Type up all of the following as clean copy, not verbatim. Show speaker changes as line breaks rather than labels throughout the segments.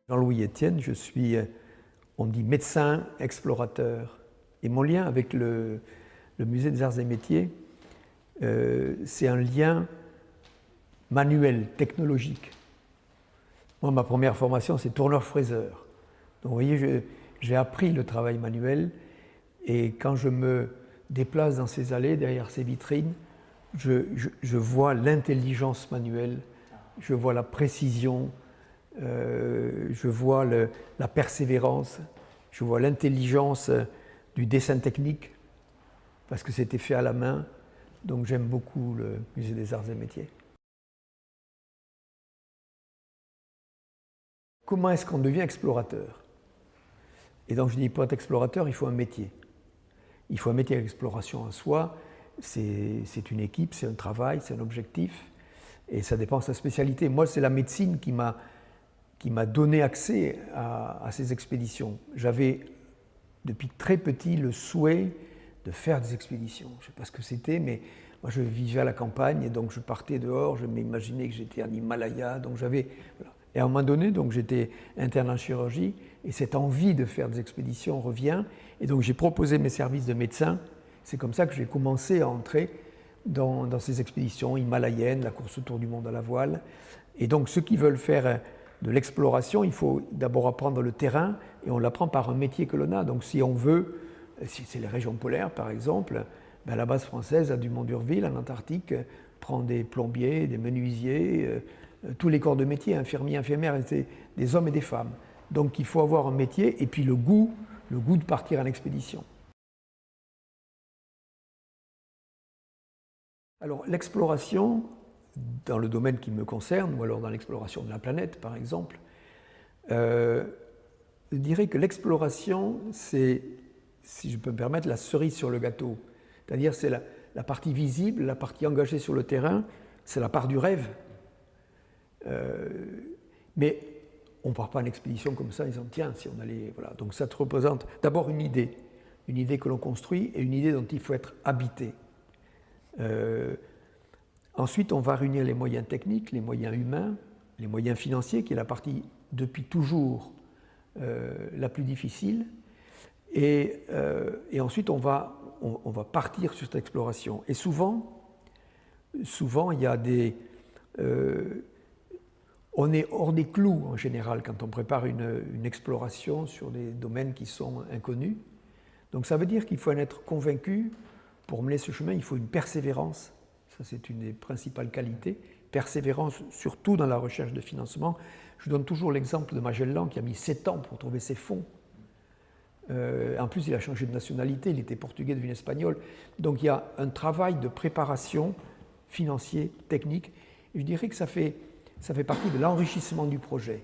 Jean-Louis Etienne, je suis, on dit médecin explorateur. Et mon lien avec le Musée des Arts et Métiers, c'est un lien manuel, technologique. Moi, ma première formation, c'est tourneur-fraiseur. Donc, vous voyez, j'ai appris le travail manuel. Et quand je me déplace dans ces allées, derrière ces vitrines, je vois l'intelligence manuelle, je vois la précision, je vois la persévérance, je vois l'intelligence du dessin technique, parce que c'était fait à la main. Donc j'aime beaucoup le Musée des Arts et Métiers. Comment est-ce qu'on devient explorateur? Et donc je dis, pour être explorateur, il faut un métier. Il faut un métier d'exploration en soi. C'est une équipe, c'est un travail, c'est un objectif. Et ça dépend de sa spécialité. Moi, c'est la médecine qui m'a donné accès à ces expéditions. J'avais, depuis très petit, le souhait de faire des expéditions. Je ne sais pas ce que c'était, mais moi, je vivais à la campagne, et donc je partais dehors, je m'imaginais que j'étais en Himalaya, donc j'avais... Voilà. Et à un moment donné, donc j'étais interne en chirurgie, et cette envie de faire des expéditions revient, et donc j'ai proposé mes services de médecin. C'est comme ça que j'ai commencé à entrer dans ces expéditions himalayennes, la course autour du monde à la voile. Et donc ceux qui veulent faire de l'exploration, il faut d'abord apprendre le terrain, et on l'apprend par un métier que l'on a. Donc si on veut, si c'est les régions polaires par exemple, ben la base française à Dumont d'Urville, en Antarctique, prend des plombiers, des menuisiers, tous les corps de métier, infirmiers, infirmières, des hommes et des femmes. Donc il faut avoir un métier et puis le goût de partir en expédition. Alors l'exploration, dans le domaine qui me concerne, ou alors dans l'exploration de la planète par exemple, je dirais que l'exploration, c'est, si je peux me permettre, la cerise sur le gâteau. C'est-à-dire c'est la partie visible, la partie engagée sur le terrain, c'est la part du rêve. Mais on ne part pas en expédition comme ça en disant tiens, si on allait. Voilà. Donc ça te représente d'abord une idée que l'on construit et une idée dont il faut être habité. Ensuite, on va réunir les moyens techniques, les moyens humains, les moyens financiers, qui est la partie depuis toujours la plus difficile. Et ensuite, on va partir sur cette exploration. Et souvent il y a des... on est hors des clous en général quand on prépare une exploration sur des domaines qui sont inconnus. Donc ça veut dire qu'il faut en être convaincu. Pour mener ce chemin, il faut une persévérance. Ça, c'est une des principales qualités. Persévérance, surtout dans la recherche de financement. Je donne toujours l'exemple de Magellan qui a mis 7 ans pour trouver ses fonds. En plus, il a changé de nationalité, il était portugais, devenu espagnol. Donc il y a un travail de préparation financier, technique. Et je dirais que ça fait partie de l'enrichissement du projet.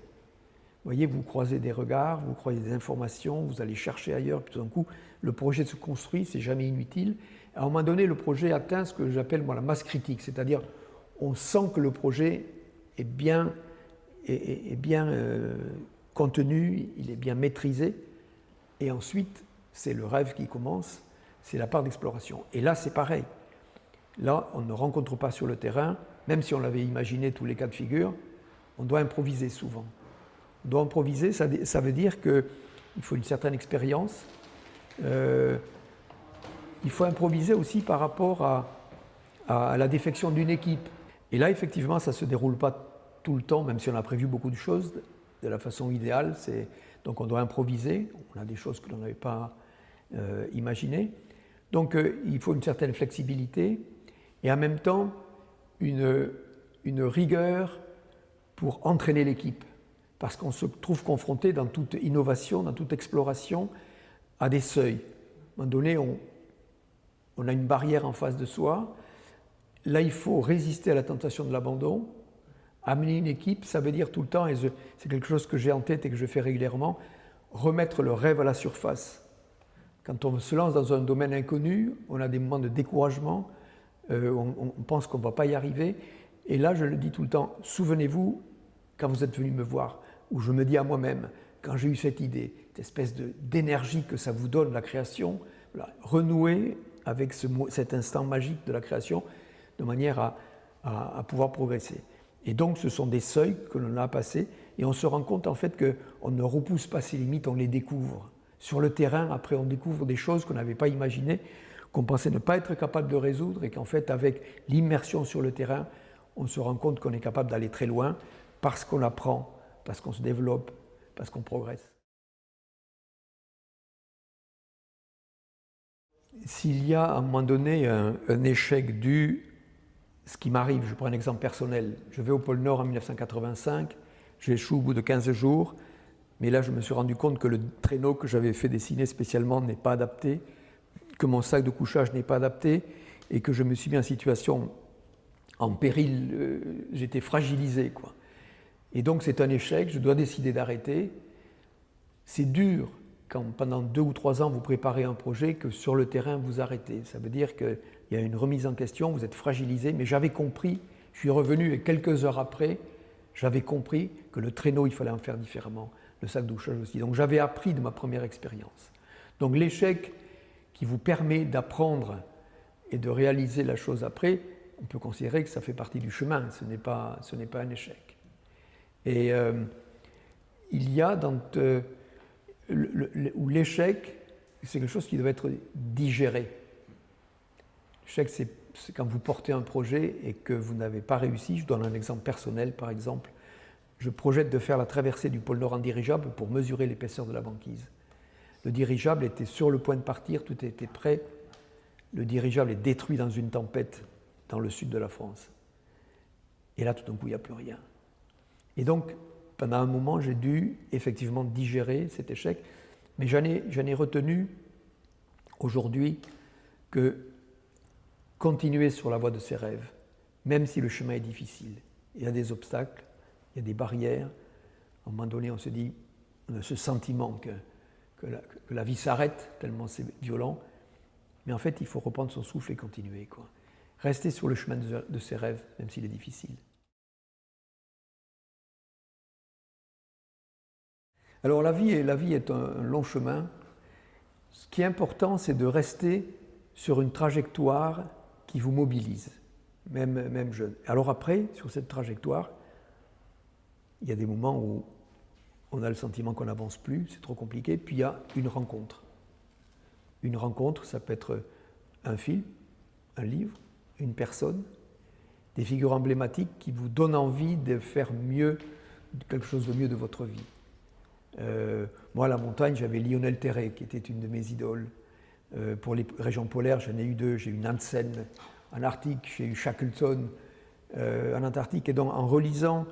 Vous voyez, vous croisez des regards, vous croisez des informations, vous allez chercher ailleurs, puis tout d'un coup, le projet se construit, c'est jamais inutile. À un moment donné, le projet atteint ce que j'appelle moi la masse critique, c'est-à-dire on sent que le projet est bien contenu, il est bien maîtrisé, et ensuite, c'est le rêve qui commence, c'est la part d'exploration. Et là, c'est pareil. Là, on ne rencontre pas sur le terrain, même si on l'avait imaginé tous les cas de figure, on doit improviser souvent. On doit improviser, ça veut dire qu'il faut une certaine expérience. Il faut improviser aussi par rapport à la défection d'une équipe. Et là, effectivement, ça ne se déroule pas tout le temps, même si on a prévu beaucoup de choses de la façon idéale. Donc on doit improviser, on a des choses que l'on n'avait pas imaginées. Donc il faut une certaine flexibilité et en même temps une rigueur pour entraîner l'équipe. Parce qu'on se trouve confronté dans toute innovation, dans toute exploration, à des seuils. À un moment donné, on a une barrière en face de soi. Là, il faut résister à la tentation de l'abandon. Amener une équipe, ça veut dire tout le temps, et c'est quelque chose que j'ai en tête et que je fais régulièrement, remettre le rêve à la surface. Quand on se lance dans un domaine inconnu, on a des moments de découragement, on pense qu'on ne va pas y arriver. Et là, je le dis tout le temps, souvenez-vous, quand vous êtes venu me voir, où je me dis à moi-même, quand j'ai eu cette idée, cette espèce d'énergie que ça vous donne, la création, voilà, renouer avec cet instant magique de la création, de manière à pouvoir progresser. Et donc, ce sont des seuils que l'on a à passer et on se rend compte en fait qu'on ne repousse pas ses limites, on les découvre. Sur le terrain, après, on découvre des choses qu'on n'avait pas imaginées, qu'on pensait ne pas être capable de résoudre, et qu'en fait, avec l'immersion sur le terrain, on se rend compte qu'on est capable d'aller très loin parce qu'on apprend, parce qu'on se développe, parce qu'on progresse. S'il y a à un moment donné un échec dû, ce qui m'arrive, je prends un exemple personnel, je vais au pôle Nord en 1985, j'échoue au bout de 15 jours, mais là je me suis rendu compte que le traîneau que j'avais fait dessiner spécialement n'est pas adapté, que mon sac de couchage n'est pas adapté, et que je me suis mis en situation en péril, j'étais fragilisé, quoi. Et donc c'est un échec, je dois décider d'arrêter. C'est dur quand pendant 2 ou 3 ans vous préparez un projet que sur le terrain vous arrêtez. Ça veut dire qu'il y a une remise en question, vous êtes fragilisé, mais j'avais compris, je suis revenu et quelques heures après, j'avais compris que le traîneau il fallait en faire différemment, le sac de couchage aussi. Donc j'avais appris de ma première expérience. Donc l'échec qui vous permet d'apprendre et de réaliser la chose après, on peut considérer que ça fait partie du chemin, ce n'est pas un échec. Et il y a dans où l'échec, c'est quelque chose qui doit être digéré. L'échec, c'est quand vous portez un projet et que vous n'avez pas réussi. Je donne un exemple personnel, par exemple. Je projette de faire la traversée du pôle Nord en dirigeable pour mesurer l'épaisseur de la banquise. Le dirigeable était sur le point de partir, tout était prêt. Le dirigeable est détruit dans une tempête dans le sud de la France. Et là, tout d'un coup, il n'y a plus rien. Et donc, pendant un moment, j'ai dû effectivement digérer cet échec, mais j'en ai retenu aujourd'hui que continuer sur la voie de ses rêves, même si le chemin est difficile, il y a des obstacles, il y a des barrières. À un moment donné, on se dit, on a ce sentiment que la vie s'arrête, tellement c'est violent, mais en fait, il faut reprendre son souffle et continuer, quoi. Rester sur le chemin de ses rêves, même s'il est difficile. Alors la vie est un long chemin. Ce qui est important, c'est de rester sur une trajectoire qui vous mobilise, même jeune. Alors après, sur cette trajectoire, il y a des moments où on a le sentiment qu'on n'avance plus, c'est trop compliqué, puis il y a une rencontre. Une rencontre, ça peut être un film, un livre, une personne, des figures emblématiques qui vous donnent envie de faire mieux, quelque chose de mieux de votre vie. Moi, à la montagne, j'avais Lionel Terray, qui était une de mes idoles. Pour les régions polaires, j'en ai eu 2. J'ai eu Nansen en Arctique, j'ai eu Shackleton en Antarctique. Et donc, en relisant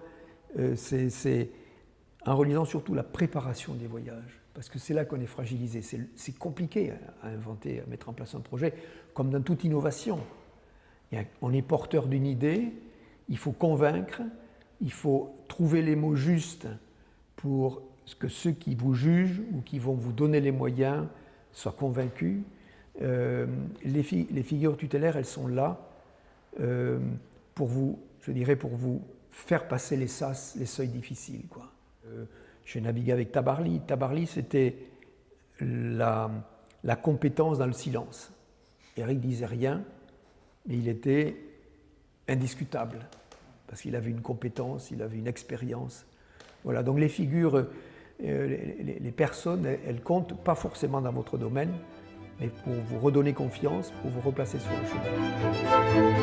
surtout la préparation des voyages, parce que c'est là qu'on est fragilisé. C'est compliqué à inventer, à mettre en place un projet, comme dans toute innovation. On est porteur d'une idée, il faut convaincre, il faut trouver les mots justes pour que ceux qui vous jugent ou qui vont vous donner les moyens soient convaincus. Les figures tutélaires, elles sont là pour vous, je dirais, pour vous faire passer les sas, les seuils difficiles, quoi. J'ai navigué avec Tabarly. Tabarly, c'était la compétence dans le silence. Eric disait rien, mais il était indiscutable, parce qu'il avait une compétence, il avait une expérience. Voilà, donc les figures, les personnes, elles comptent pas forcément dans votre domaine, mais pour vous redonner confiance, pour vous replacer sur le chemin.